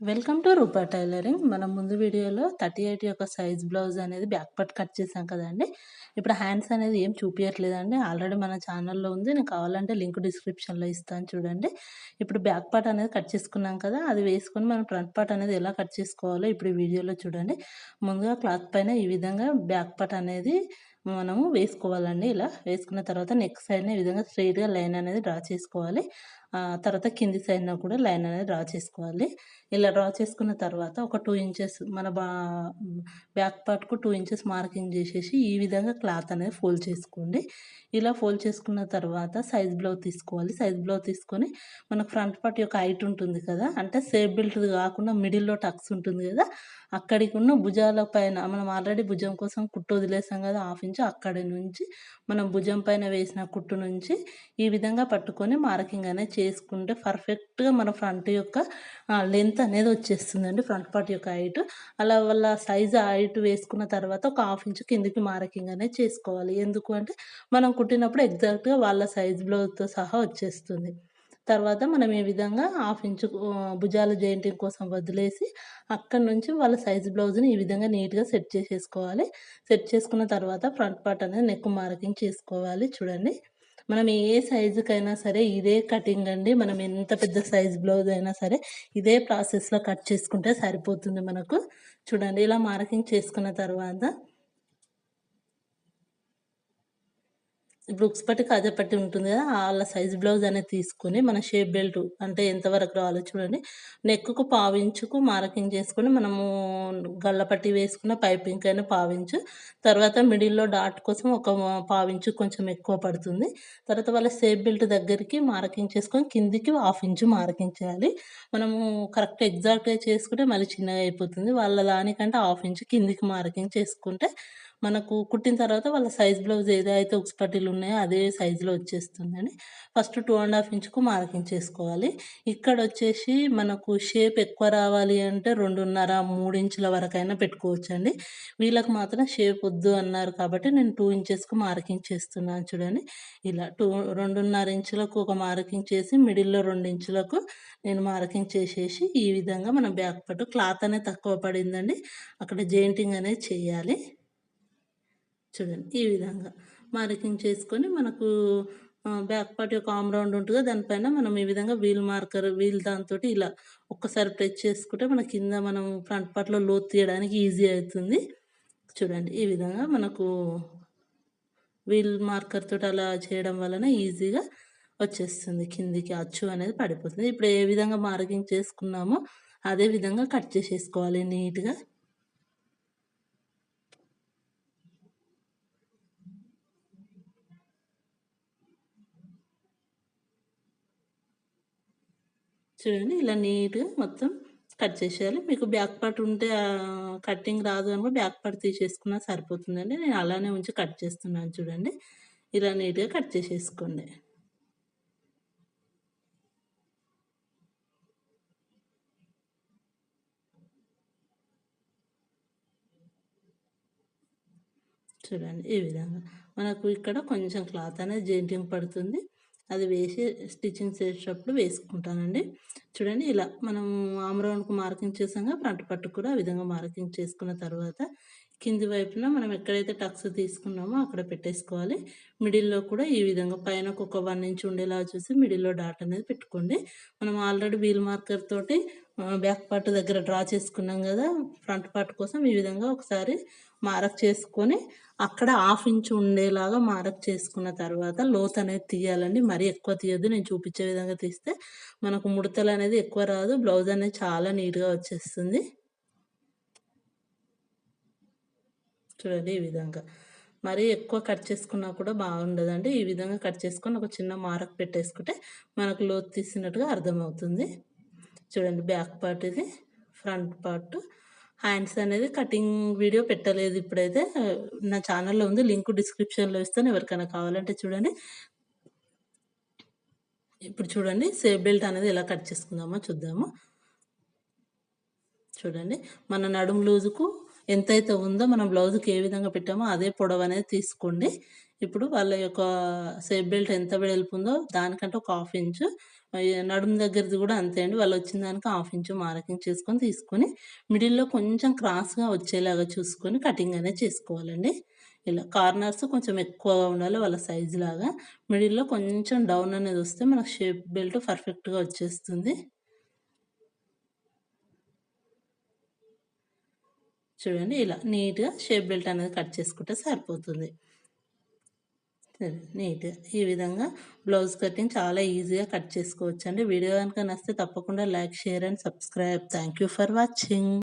Welcome to Roopa tailoring. మనం ముందు వీడియోలో 38 యొక్క సైజ్ బ్లౌజ్ అనేది బ్యాక్ పార్ట్ కట్ చేసాం కదండీ. ఇప్పుడు హ్యాండ్స్ అనేది ఏం చూపియట్లేదండి. ఆల్రెడీ మన ఛానల్‌లో ఉంది. నేను కావాలంటే లింక్ డిస్క్రిప్షన్‌లో ఇస్తాను చూడండి. ఇప్పుడు బ్యాక్ పార్ట్ అనేది కట్ చేసుకున్నాం కదా! అది వేసుకొని మనం ఫ్రంట్ పార్ట్ అనేది ఎలా కట్ చేసుకోవాలో ఇప్పుడు ఈ వీడియోలో చూడండి. ముందుగా క్లాత్ పైన ఈ విధంగా బ్యాక్ పార్ట్ అనేది మనము వేసుకోవాలండి. ఇలా వేసుకున్న తర్వాత నెక్ సైడ్‌ని ఈ విధంగా స్ట్రెయిట్‌గా లైన్ అనేది డ్రా చేసుకోవాలి. తర్వాత కింది సైడ్‌న కూడా లైన్ అనేది డ్రా చేసుకోవాలి. ఇలా డ్రా చేసుకున్న తర్వాత ఒక 2 ఇంచెస్ బ్యాక్ పార్ట్‌కు 2 ఇంచెస్ మార్కింగ్ చేసేసి ఈ విధంగా క్లాత్ అనేది ఫోల్డ్ చేసుకోండి. ఇలా ఫోల్డ్ చేసుకున్న తర్వాత సైజ్ బ్లౌజ్ తీసుకోవాలి. సైజ్ బ్లౌజ్ తీసుకొని మనకు ఫ్రంట్ పార్ట్ యొక్క హైట్ ఉంటుంది కదా! అంటే సేఫ్ బెల్ట్‌ది కాకుండా మిడిల్‌లో టక్స్ ఉంటుంది కదా! అక్కడికున్న భుజాల పైన మనం ఆల్రెడీ భుజం కోసం కుట్టు వదిలేసాం కదా! హాఫ్ ఇంచ్ అక్కడి నుంచి మనం భుజం పైన వేసిన కుట్టు నుంచి ఈ విధంగా పట్టుకొని మార్కింగ్ అనేది చేసుకుంటే పర్ఫెక్ట్‌గా మన ఫ్రంట్ యొక్క లెంత్ అనేది వచ్చేస్తుందండి. ఫ్రంట్ పార్ట్ యొక్క హైట్. అలా వాళ్ళ హైట్ వేసుకున్న తర్వాత ఒక హాఫ్ ఇంచ్ కిందికి మార్కింగ్ అనేది చేసుకోవాలి. ఎందుకు అంటే మనం కుట్టినప్పుడు ఎగ్జాక్ట్‌గా వాళ్ళ సైజ్ బ్లౌజ్‌తో సహా వచ్చేస్తుంది. తర్వాత మనం ఈ విధంగా హాఫ్ ఇంచ్ భుజాల జాయింటింగ్ కోసం వదిలేసి అక్కడి నుంచి వాళ్ళ సైజ్ బ్లౌజ్‌ని ఈ విధంగా నీట్‌గా సెట్ చేసేసుకోవాలి. సెట్ చేసుకున్న తర్వాత ఫ్రంట్ పార్ట్ అనేది నెక్ మార్కింగ్ చేసుకోవాలి చూడండి. మనం ఏ సైజుకైనా సరే ఇదే కటింగ్ అండి. మనం ఎంత పెద్ద సైజ్ బ్లౌజ్ అయినా సరే ఇదే ప్రాసెస్‌లో కట్ చేసుకుంటే సరిపోతుంది మనకు. చూడండి ఇలా మార్కింగ్ చేసుకున్న తర్వాత ఇప్పుడు ఉక్స్ పట్టి, కాజా పట్టి ఉంటుంది కదా! ఆళ్ళ సైజ్ బ్లౌజ్ అనేది తీసుకొని మన షేప్ బెల్ట్ అంటే ఎంతవరకు రావాలో చూడండి. నెక్‌కు పావించుకు మార్కింగ్ చేసుకొని మనము గళ్ళ పట్టి వేసుకున్న పైపింగ్‌కైనా పావించు, తర్వాత మిడిల్‌లో డాట్ కోసం ఒక పావించు కొంచెం ఎక్కువ పడుతుంది. తర్వాత వాళ్ళ షేప్ బెల్ట్ దగ్గరికి మార్కింగ్ చేసుకొని కిందికి హాఫ్ ఇంచు మార్కింగ్ చేయాలి. మనము కరెక్ట్ ఎగ్జాక్ట్‌గా చేసుకుంటే మళ్ళీ చిన్నగా అయిపోతుంది. వాళ్ళ దానికంటే హాఫ్ ఇంచు కిందికి మార్కింగ్ చేసుకుంటే మనకు కుట్టిన తర్వాత వాళ్ళ సైజ్ బ్లౌజ్ ఏదైతే ఉక్స్ పట్టీలు ఉన్నాయో అదే సైజులో వచ్చేస్తుందండి. ఫస్ట్ 2½ ఇంచుకు మార్కింగ్ చేసుకోవాలి. ఇక్కడొచ్చేసి మనకు షేప్ ఎక్కువ రావాలి అంటే 2½ 3 ఇంచుల వరకైనా పెట్టుకోవచ్చండి. వీళ్ళకి మాత్రం షేప్ వద్దు అన్నారు కాబట్టి నేను 2 ఇంచెస్‌కు మార్కింగ్ చేస్తున్నాను చూడండి. ఇలా 2½ ఇంచులకు ఒక మార్కింగ్ చేసి మిడిల్‌లో 2 ఇంచులకు నేను మార్కింగ్ చేసేసి ఈ విధంగా మనం బ్యాక్ పార్ట్ క్లాత్ అనేది తక్కువ పడిందండి. అక్కడ జెయింటింగ్ అనేది చేయాలి. చూడండి ఈ విధంగా మార్కింగ్ చేసుకొని మనకు బ్యాక్ పార్ట్ యొక్క ఆర్మ్ రౌండ్ ఉంటది. దానిపైన మనం ఈ విధంగా వీల్ దాంతోటి ఇలా ఒక్కసారి ప్రెస్ చేసుకుంటే మన కింద మనం ఫ్రంట్ పార్ట్‌లో లోతు తీయడానికి ఈజీ అవుతుంది. చూడండి ఈ విధంగా మనకు వీల్ మార్కర్ తోటి అలా చేయడం వలన ఈజీగా వచ్చేస్తుంది. కిందికి అచ్చు అనేది పడిపోతుంది. ఇప్పుడు ఏ విధంగా మార్కింగ్ చేసుకున్నామో అదే విధంగా కట్ చేసేసుకోవాలి నీట్‌గా. చూడండి ఇలా నీట్‌గా మొత్తం కట్ చేసేయాలి. మీకు బ్యాక్ పార్ట్ ఉంటే కటింగ్ రాదు అనుకో బ్యాక్ పార్ట్ తీసేసుకున్నా సరిపోతుందండి. నేను అలానే ఉంచి కట్ చేస్తున్నాను చూడండి. ఇలా నీట్‌గా కట్ చేసేసుకోండి. చూడండి ఈ విధంగా. మనకు ఇక్కడ కొంచెం క్లాత్ అనేది జెయింటింగ్ పడుతుంది. అది వేసి స్టిచ్చింగ్ చేసేటప్పుడు వేసుకుంటానండి. చూడండి ఇలా మనం ఆర్మ్ రౌండ్‌కి మార్కింగ్ చేసాంగా ఫ్రంట్ పట్టుకు కూడా ఆ విధంగా మార్కింగ్ చేసుకున్న తర్వాత కింది వైపున మనం ఎక్కడైతే టక్స్ తీసుకున్నామో అక్కడ పెట్టేసుకోవాలి. మిడిల్‌లో కూడా ఈ విధంగా పైనకు ఒక 1 ఇంచ్ ఉండేలా చూసి మిడిల్‌లో డాట్ అనేది పెట్టుకోండి. మనం ఆల్రెడీ వీల్ మార్కర్ తోటి బ్యాక్ పార్ట్ దగ్గర డ్రా చేసుకున్నాం గదా! ఫ్రంట్ పార్ట్ కోసం ఈ విధంగా ఒకసారి మార్క్ చేసుకొని అక్కడ హాఫ్ ఇంచ్ ఉండేలాగా మార్క్ చేసుకున్న తర్వాత లోతనేది తీయాలండి. మరీ ఎక్కువ తీయొద్దు. నేను చూపించే విధంగా తీస్తే మనకు ముడతలనేది ఎక్కువ రాదు. బ్లౌజ్ అనేది చాలా నీట్‌గా వచ్చేస్తుంది. చూడండి ఈ విధంగా. మరీ ఎక్కువ కట్ చేసుకున్నా కూడా బాగుండదండి. ఈ విధంగా కట్ చేసుకొని ఒక చిన్న మార్క్ పెట్టేసుకుంటే మనకు లోతు తీసినట్టుగా అర్థమవుతుంది. చూడండి బ్యాక్ పార్ట్ ఇది. Front part. హ్యాండ్స్ అనేది కటింగ్ వీడియో పెట్టలేదు ఇప్పుడైతే. నా ఛానల్‌లో ఉంది. లింక్ డిస్క్రిప్షన్‌లో ఇస్తాను. ఎవరికైనా కావాలంటే చూడండి. ఇప్పుడు చూడండి సేఫ్ బెల్ట్ అనేది ఎలా కట్ చేసుకుందామో చూద్దాము. చూడండి మన నడుము లూజుకు ఎంతైతే ఉందో మనం బ్లౌజ్‌కి ఏ విధంగా పెట్టామో అదే పొడవనేది తీసుకోండి. ఇప్పుడు వాళ్ళ యొక్క సేఫ్ బెల్ట్ ఎంత వెడల్పు ఉందో దానికంటే ఒక హాఫ్ ఇంచు నడుము దగ్గరది గూడా అంతే అండి. వాళ్ళొచ్చిన దానికి హాఫ్ ఇంచు మార్కింగ్ చేసుకొని తీసుకొని, మిడిల్‌లో కొంచెం క్రాస్‌గా వచ్చేలాగా చూసుకొని కటింగ్ అనేది చేసుకోవాలండి. ఇలా కార్నర్స్ కొంచెం ఎక్కువగా ఉండాలి వాళ్ళ సైజ్‌లాగా. మిడిల్‌లో కొంచెం డౌన్ అనేదొస్తే మనకు షేప్ బెల్ట్ పర్ఫెక్ట్‌గా వచ్చేస్తుంది. చూడండి ఇలా నీట్‌గా షేప్ బెల్ట్ అనేది కట్ చేసుకుంటే సరిపోతుంది. సరే నీట్‌గా ఈ విధంగా బ్లౌజ్ కటింగ్ చాలా ఈజీగా కట్ చేసుకోవచ్చండి. వీడియో గనుక నచ్చితే తప్పకుండా like, share and subscribe. Thank you for watching.